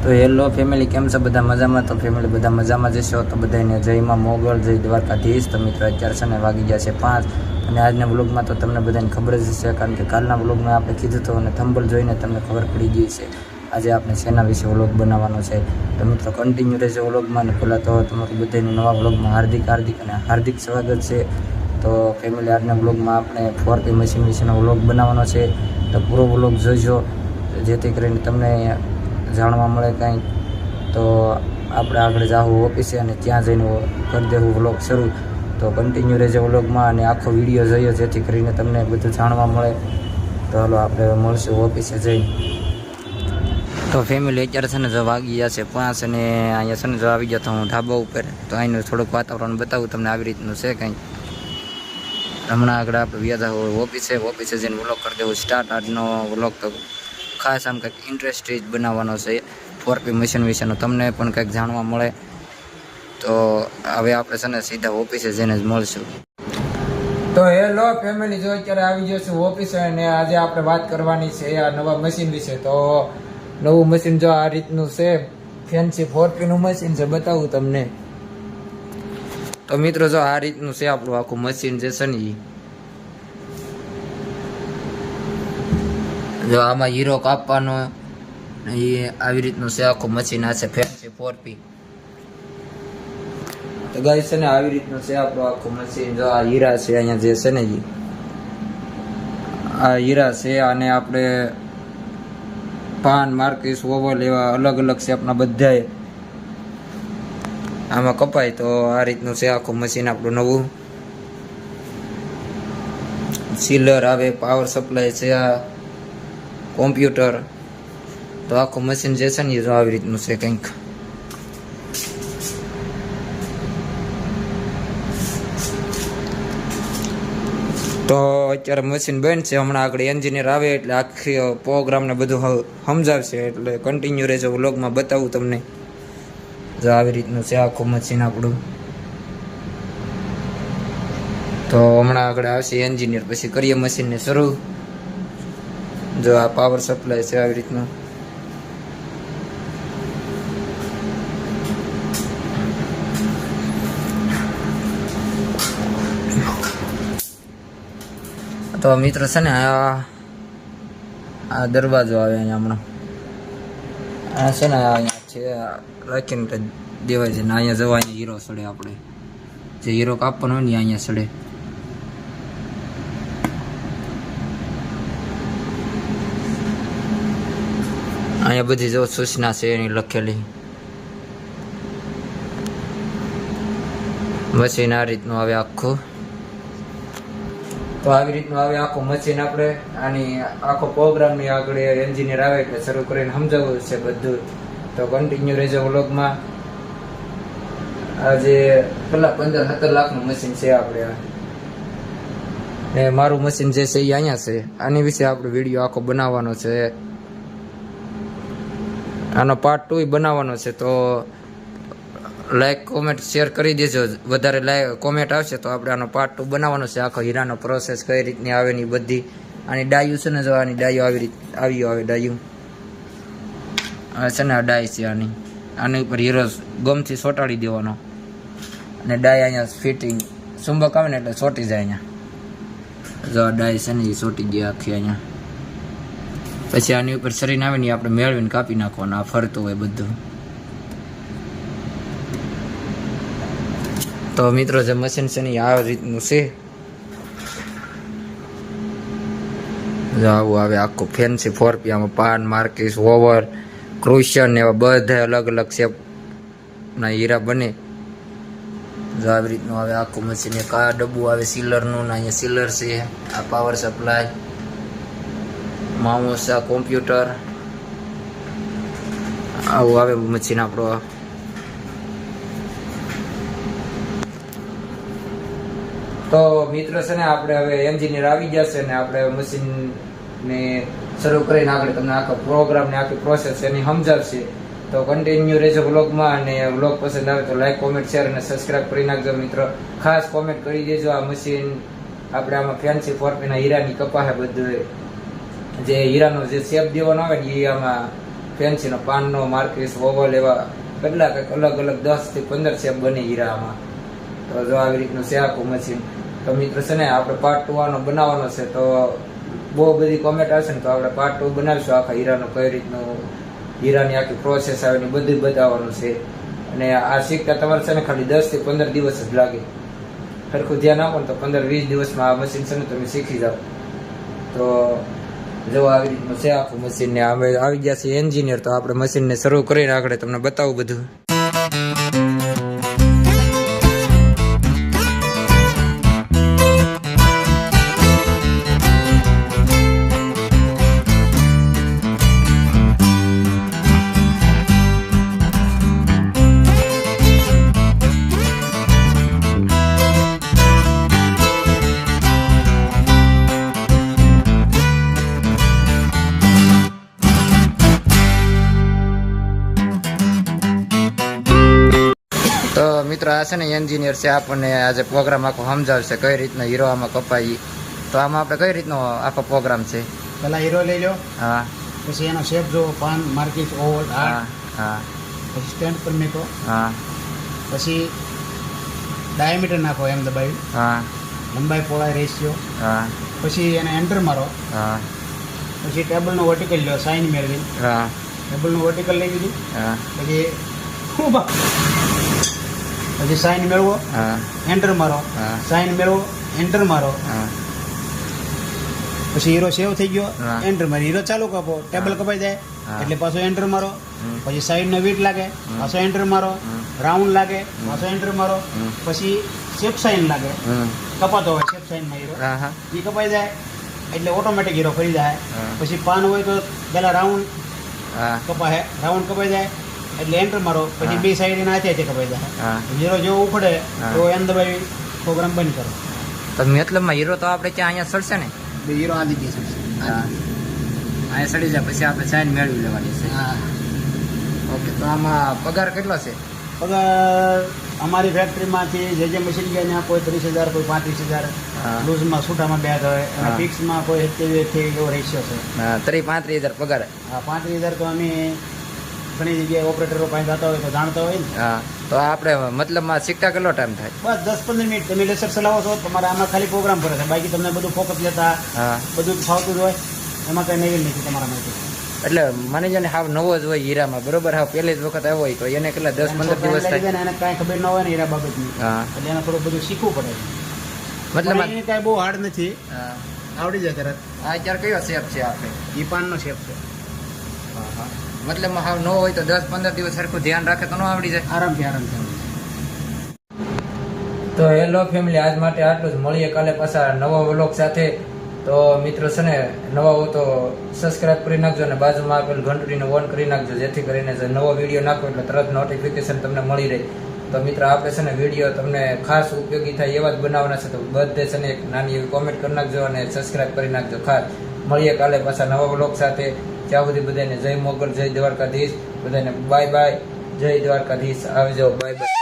તો hello family, કેમ છે બધા મજામાં? તો ફેમિલી બધા મજામાં જશો તો બધાને જયમાં મોગલ, જય દ્વારકાધીશ. તો મિત્રો અત્યારે છે ને વાગી ગયા છે 5 અને આજના વ્લોગમાં તો તમને બધાને ખબર જ છે, કારણ કે કાલના વ્લોગમાં આપણે કીધું હતું અને થંબલ જોઈને તમને ખબર પડી ગઈ છે આજે આપણે શેના વિશે વ્લોગ બનાવવાનો છે. તો મિત્રો કન્ટિન્યુ રહેશે વ્લોગમાં. અને પહેલાં તો તમારું બધાનું નવા વ્લોગમાં હાર્દિક સ્વાગત છે. તો ફેમિલી આજના વ્લોગમાં આપણે 4P મશીન વિશેનો વ્લોગ બનાવવાનો છે. તો પૂરો વ્લોગ જોઈજો જેથી કરીને તમને જાણવા મળે કંઈક. તો આપણે આગળ જાવું ઓફિસે અને ત્યાં જઈને કરી દેવું વ્લોગ શરૂ. તો કન્ટિન્યુ રહેજો વ્લોગમાં અને આખો વિડીયો જોયો જેથી કરીને તમને બધું જાણવા મળે. તો હાલો આપણે મળશું ઓફિસે જઈને. તો ફેમિલી અત્યારે છે ને જો વાગી ગયા છે 5 અને અહીંયા છે ને જો આવી ગયો તો હું ઢાબા ઉપર. તો અહીંનું થોડુંક વાતાવરણ બતાવું તમને આવી રીતનું છે કંઈક. હમણાં આગળ આપણે વ્યાજા ઓફિસે જઈને વ્લોગ કરી દેવું સ્ટાર્ટ. આજનો વ્લોગ તો ખાસ આમ કંઈક ઇન્ટરેસ્ટેડ બનાવવાનો છે 4P મશીન વિશેનો, તમને પણ કંઈક જાણવા મળે. તો હવે આપણે છે ને સીધા ઓફિસે જઈને જ મળશું. તો હેલો ફેમિલી, જો અત્યારે આવી ગયો છું ઓફિસે અને આજે આપણે વાત કરવાની છે આ નવા મશીન વિશે. તો નવું મશીન જો આ રીતનું છે, ફેન્સી 4P નું મશીન છે, બતાવું તમને. તો મિત્રો જો આ રીતનું છે આપણું આખું મશીન જે છે ને, જો આમાં હીરો કાપવાનો એ આવી રીતનું છે આખું મશીન. આ છે ફેન્સી 4P. તો ગાઈસ છે ને આવી રીતનું છે આપણું આખું મશીન. જો આ હીરા છે અહીંયા જે છે ને આ હીરા છે, અને આપણે પાન, માર્કીસ, ઓવલ એવા અલગ અલગ શેપના બધાય આમાં કપાય. તો આ રીતનું છે આખું મશીન આપણું નવું. સીલર આવે, પાવર સપ્લાય છે, આ કોમ્પ્યુટર. તો આખું મશીન જે છે ને એ આવી રીતનું છે કંઈક. તો અત્યારે મશીન બંધ છે, હમણાં આગળ એન્જિનિયર આવે એટલે આખી પ્રોગ્રામને બધું સમજાવશે. એટલે કન્ટિન્યુ રહેજો વ્લોગમાં, બતાવું તમને. જો આવી રીતનું છે આખું મશીન આપણું. તો હમણાં આગળ આવશે એન્જિનિયર, પછી કરીએ મશીનને શરૂ. જો આ પાવર સપ્લાય છે આવી રીતનું. તો મિત્ર છે ને આ દરવાજો આવે અહીંયા હમણાં. આ છે ને અહીંયા છે રાખીને દેવાય છે ને અહીંયા જવા અહીંયા હીરો સડે. આપણે જે હીરો કાપવાનો હોય ને અહીંયા સડે. અહીંયા બધી જો સૂચના છે એની લખેલી. મશીન આ રીતનું આવે આખું. તો આવી રીતનું આવે આખું મશીન. આપણે આની આખો પ્રોગ્રામની આગળ એન્જિનિયર આવે એટલે શરૂ કરીને સમજાવવું છે બધું. તો કન્ટિન્યુ રહેજો વ્લોગમાં. આજે પેલા 15-17 લાખનું મશીન છે આપણે. ને મારું મશીન જે છે એ અહીંયા છે. આની વિશે આપણે વિડીયો આખો બનાવવાનો છે. આનો પાર્ટ 2 બનાવવાનો છે. તો લાઈક, કોમેન્ટ, શેર કરી દેજો. વધારે લાઈક કોમેન્ટ આવશે તો આપણે આનો પાર્ટ 2 બનાવવાનો છે. આખો હીરાનો પ્રોસેસ કઈ રીતની આવે ની બધી. આની ડાયું છે ને, જો આની ડાયું આવી આવે ડાયું. આ છે ને આ ડાય છે આની ઉપર હીરો ગમથી ચોંટાડી દેવાનો. અને ડાય અહીંયા ફિટિંગ ચુંબક આવે ને એટલે ચોંટી જાય અહીંયા. જો આ ડાય છે ને એ ચોંટી જાય આખી અહીંયા. પછી આની ઉપર શરીર આવે ને આપણે મેળવીને કાપી નાખવાનું. આ ફરતું હોય બધું. તો મિત્રો જે મશીન છે ને આ રીતનું છે. જો આવું આવે આખું ફેન્સી 4P. આમાં પાન, માર્કીસ, ઓવર, ક્રુશન એવા બધા અલગ અલગ શેપના હીરા બને. જો આવી રીતનું આવે આખું મશીન. એક આ ડબ્બું આવે સીલરનું, ને અહીંયા સીલર છે. આ પાવર સપ્લાય, માઉસ, આ કોમ્પ્યુટર. આવું આવે મશીન આપણો. તો મિત્રો છે ને આપણે હવે એન્જિનિયર આવી જશે ને આપણે મશીનને શરૂ કરીને આગળ તમને આખો પ્રોગ્રામ ને આખી પ્રોસેસ એની સમજાવશે. તો કન્ટિન્યુ રહેજો વ્લોગમાં. અને વ્લોગ પસંદ આવે તો લાઈક, કોમેન્ટ, શેર અને સબસ્ક્રાઈબ કરી નાખજો મિત્રો. ખાસ કોમેન્ટ કરી દેજો. આ મશીન આપણે આમાં ફેન્સી 4P ના હીરાની કપાહે બધું જે હીરાનો જે શેપ દેવાનો આવે ને એ આમાં ફેન્સીનો પાનનો માર્કેસ ઓવલ એવા કેટલા કંઈક અલગ અલગ 10 થી 15 શેપ બની હીરામાં. તો જો આવી રીતનું છે આખું મશીન. તો મિત્રો છે ને આપણે પાર્ટ 2 આનો બનાવવાનો છે. તો બહુ બધી કોમેન્ટ આવશે ને તો આપણે પાર્ટ 2 બનાવીશું આખા હીરાનું, કઈ રીતનું હીરાની આખી પ્રોસેસ આવે ને બધું બતાવવાનું છે. અને આ શીખતા તમારે છે ને ખાલી 10 થી 15 દિવસ જ લાગે. સરખું ધ્યાન આપો ને તો 15-20 દિવસમાં આ મશીન છે ને તમે શીખી જાઓ. તો જો આવી રીતનું છે આખું મશીન. ને અમે આવી ગયા છીએ એન્જિનિયર, તો આપણે મશીનને શરૂ કરીને આગળ તમને બતાવું બધું. તો મિત્રો આ છે ને એન્જિનિયર છે, આપણને આજે પ્રોગ્રામ આખો સમજાવશે કઈ રીતનો હીરો આમાં કપાય. તો આમાં આપણે કઈ રીતનો આખો પ્રોગ્રામ છે? પેલા હીરો લઈ લો, હા, પછી એનો શેપ જો પાન માર્કેટ ઓવલ હા, હાર્ટ, હા, પછી સ્ટેન્ડ પર મેકો, હા, પછી ડાયામીટર નાખો એમ દબાવી, હા, લંબાઈ પહોળાઈ રેશિયો, હા, પછી એને એન્ટર મારો, હા, પછી ટેબલનો વર્ટિકલ લો, સાઇન મેળવી, હા, ટેબલનું વર્ટિકલ લઈ લીધું, હા, પછી સાઇન મેળવો, હા, એન્ટર મારો, હા, સાઇન મેળવો, એન્ટર મારો, હા, પછી હીરો સેવ થઈ ગયો, હા. એન્ટર મારી, હીરો ચાલુ કાપો, ટેબલ કપાઈ જાય હા. એટલે પાછો એન્ટર મારો, હમ. પછી સાઈડનો વીટ લાગે, પાછો એન્ટર મારો, હમ. રાઉન્ડ લાગે, પાછો એન્ટર મારો, હમ. પછી શેપ સાઇન લાગે, હમ, કપાતો હોય શેપ સાઇનમાં હીરો, હા, હા, એ કપાઈ જાય એટલે ઓટોમેટિક હીરો ફરી જાય. હા. પછી પાન હોય તો પેલા રાઉન્ડ હા, કપાય, રાઉન્ડ કપાઈ જાય એટલે એન્ટર મારો, પછી હા. બે સાઈડ એના હાથે કપાઈ જાય. હા. હીરો જેવો ઉપડે હા. તો એમ દબાવી પ્રોગ્રામ બંધ કરો. તો મતલબમાં હીરો તો આપણે ત્યાં અહીંયા સડશે ને? બે હીરો આધી ગઈ છે. હા, અહીંયા સડી જાય પછી આપણે સાઈન મેળવી લેવાની છે. હા. ઓકે, તો આમાં પગાર કેટલો છે? પગાર અમારી ફેક્ટરીમાંથી જે મશીન ગયા ત્યાં કોઈ 30,000, કોઈ 35,000, હા. લૂઝમાં છૂટામાં 2 હોય અને હા. ફિક્સમાં કોઈ 27 એવો રેશિયો છે. હા, 35,000 પગાર. આ 35,000 તો અમે ઘણી જગ્યાએ ઓપરેટરો પાસે જતા હોય તો જાણતા હોય ને. હા, તો આપણે મતલબમાં શીખતા કેટલો ટાઈમ થાય? બસ 10-15 મિનિટ તમે લેસર ચલાવો છો, તમારે આમાં ખાલી પ્રોગ્રામ કરે છે, બાકી તમને બધું ફોકસ લેતા હા, બધું જ ફાવતું જ હોય, એમાં કંઈ નવીન નથી તમારા માટે. એટલે મને છે ને હાવ નવો જ હોય હીરામાં, બરોબર, હાવ પહેલી જ વખત આવ્યો હોય તો એને કેટલા 10-15 દિવસ થાય? એને કાંઈ ખબર ન હોય ને હીરા બાબતની, હા, એટલે એને થોડું બધું શીખવું પડે. મતલબ એને કાંઈ બહુ હાર્ડ નથી, હા, આવડી જાય તરત. આ અત્યારે કયો શેપ છે આપણે? એ પાનનો શેપ છે. હા, હા, મતલબમાં હાવ નવો હોય તો 10-15 દિવસ સરખું ધ્યાન રાખે તો ન આવડી જાય? આરામથી. તો હેલો ફેમિલી, આજ માટે આટલું જ. મળીએ કાલે પાછા નવા વ્લોગ સાથે. તો મિત્રો છે ને નવા હો તો સબસ્ક્રાઇબ કરી નાખજો અને બાજુમાં આપેલ ઘંટડીને ઓન કરી નાખજો, જેથી કરીને જે નવો વિડીયો નાખો એટલે તરત નોટિફિકેશન તમને મળી રહે. તો મિત્રો આપણે છે ને વિડીયો તમને ખાસ ઉપયોગી થાય એવા જ બનાવવાના છે. તો બધે છે ને એક નાની એવી કોમેન્ટ કરી નાખજો અને સબસ્ક્રાઇબ કરી નાખજો ખાસ. મળીએ કાલે પાછા નવા વ્લોગ સાથે. ત્યાં સુધી બધાને જય મોગલ, જય દ્વારકાધીશ, બધાને બાય બાય, જય દ્વારકાધીશ, આવજો, બાય બાય.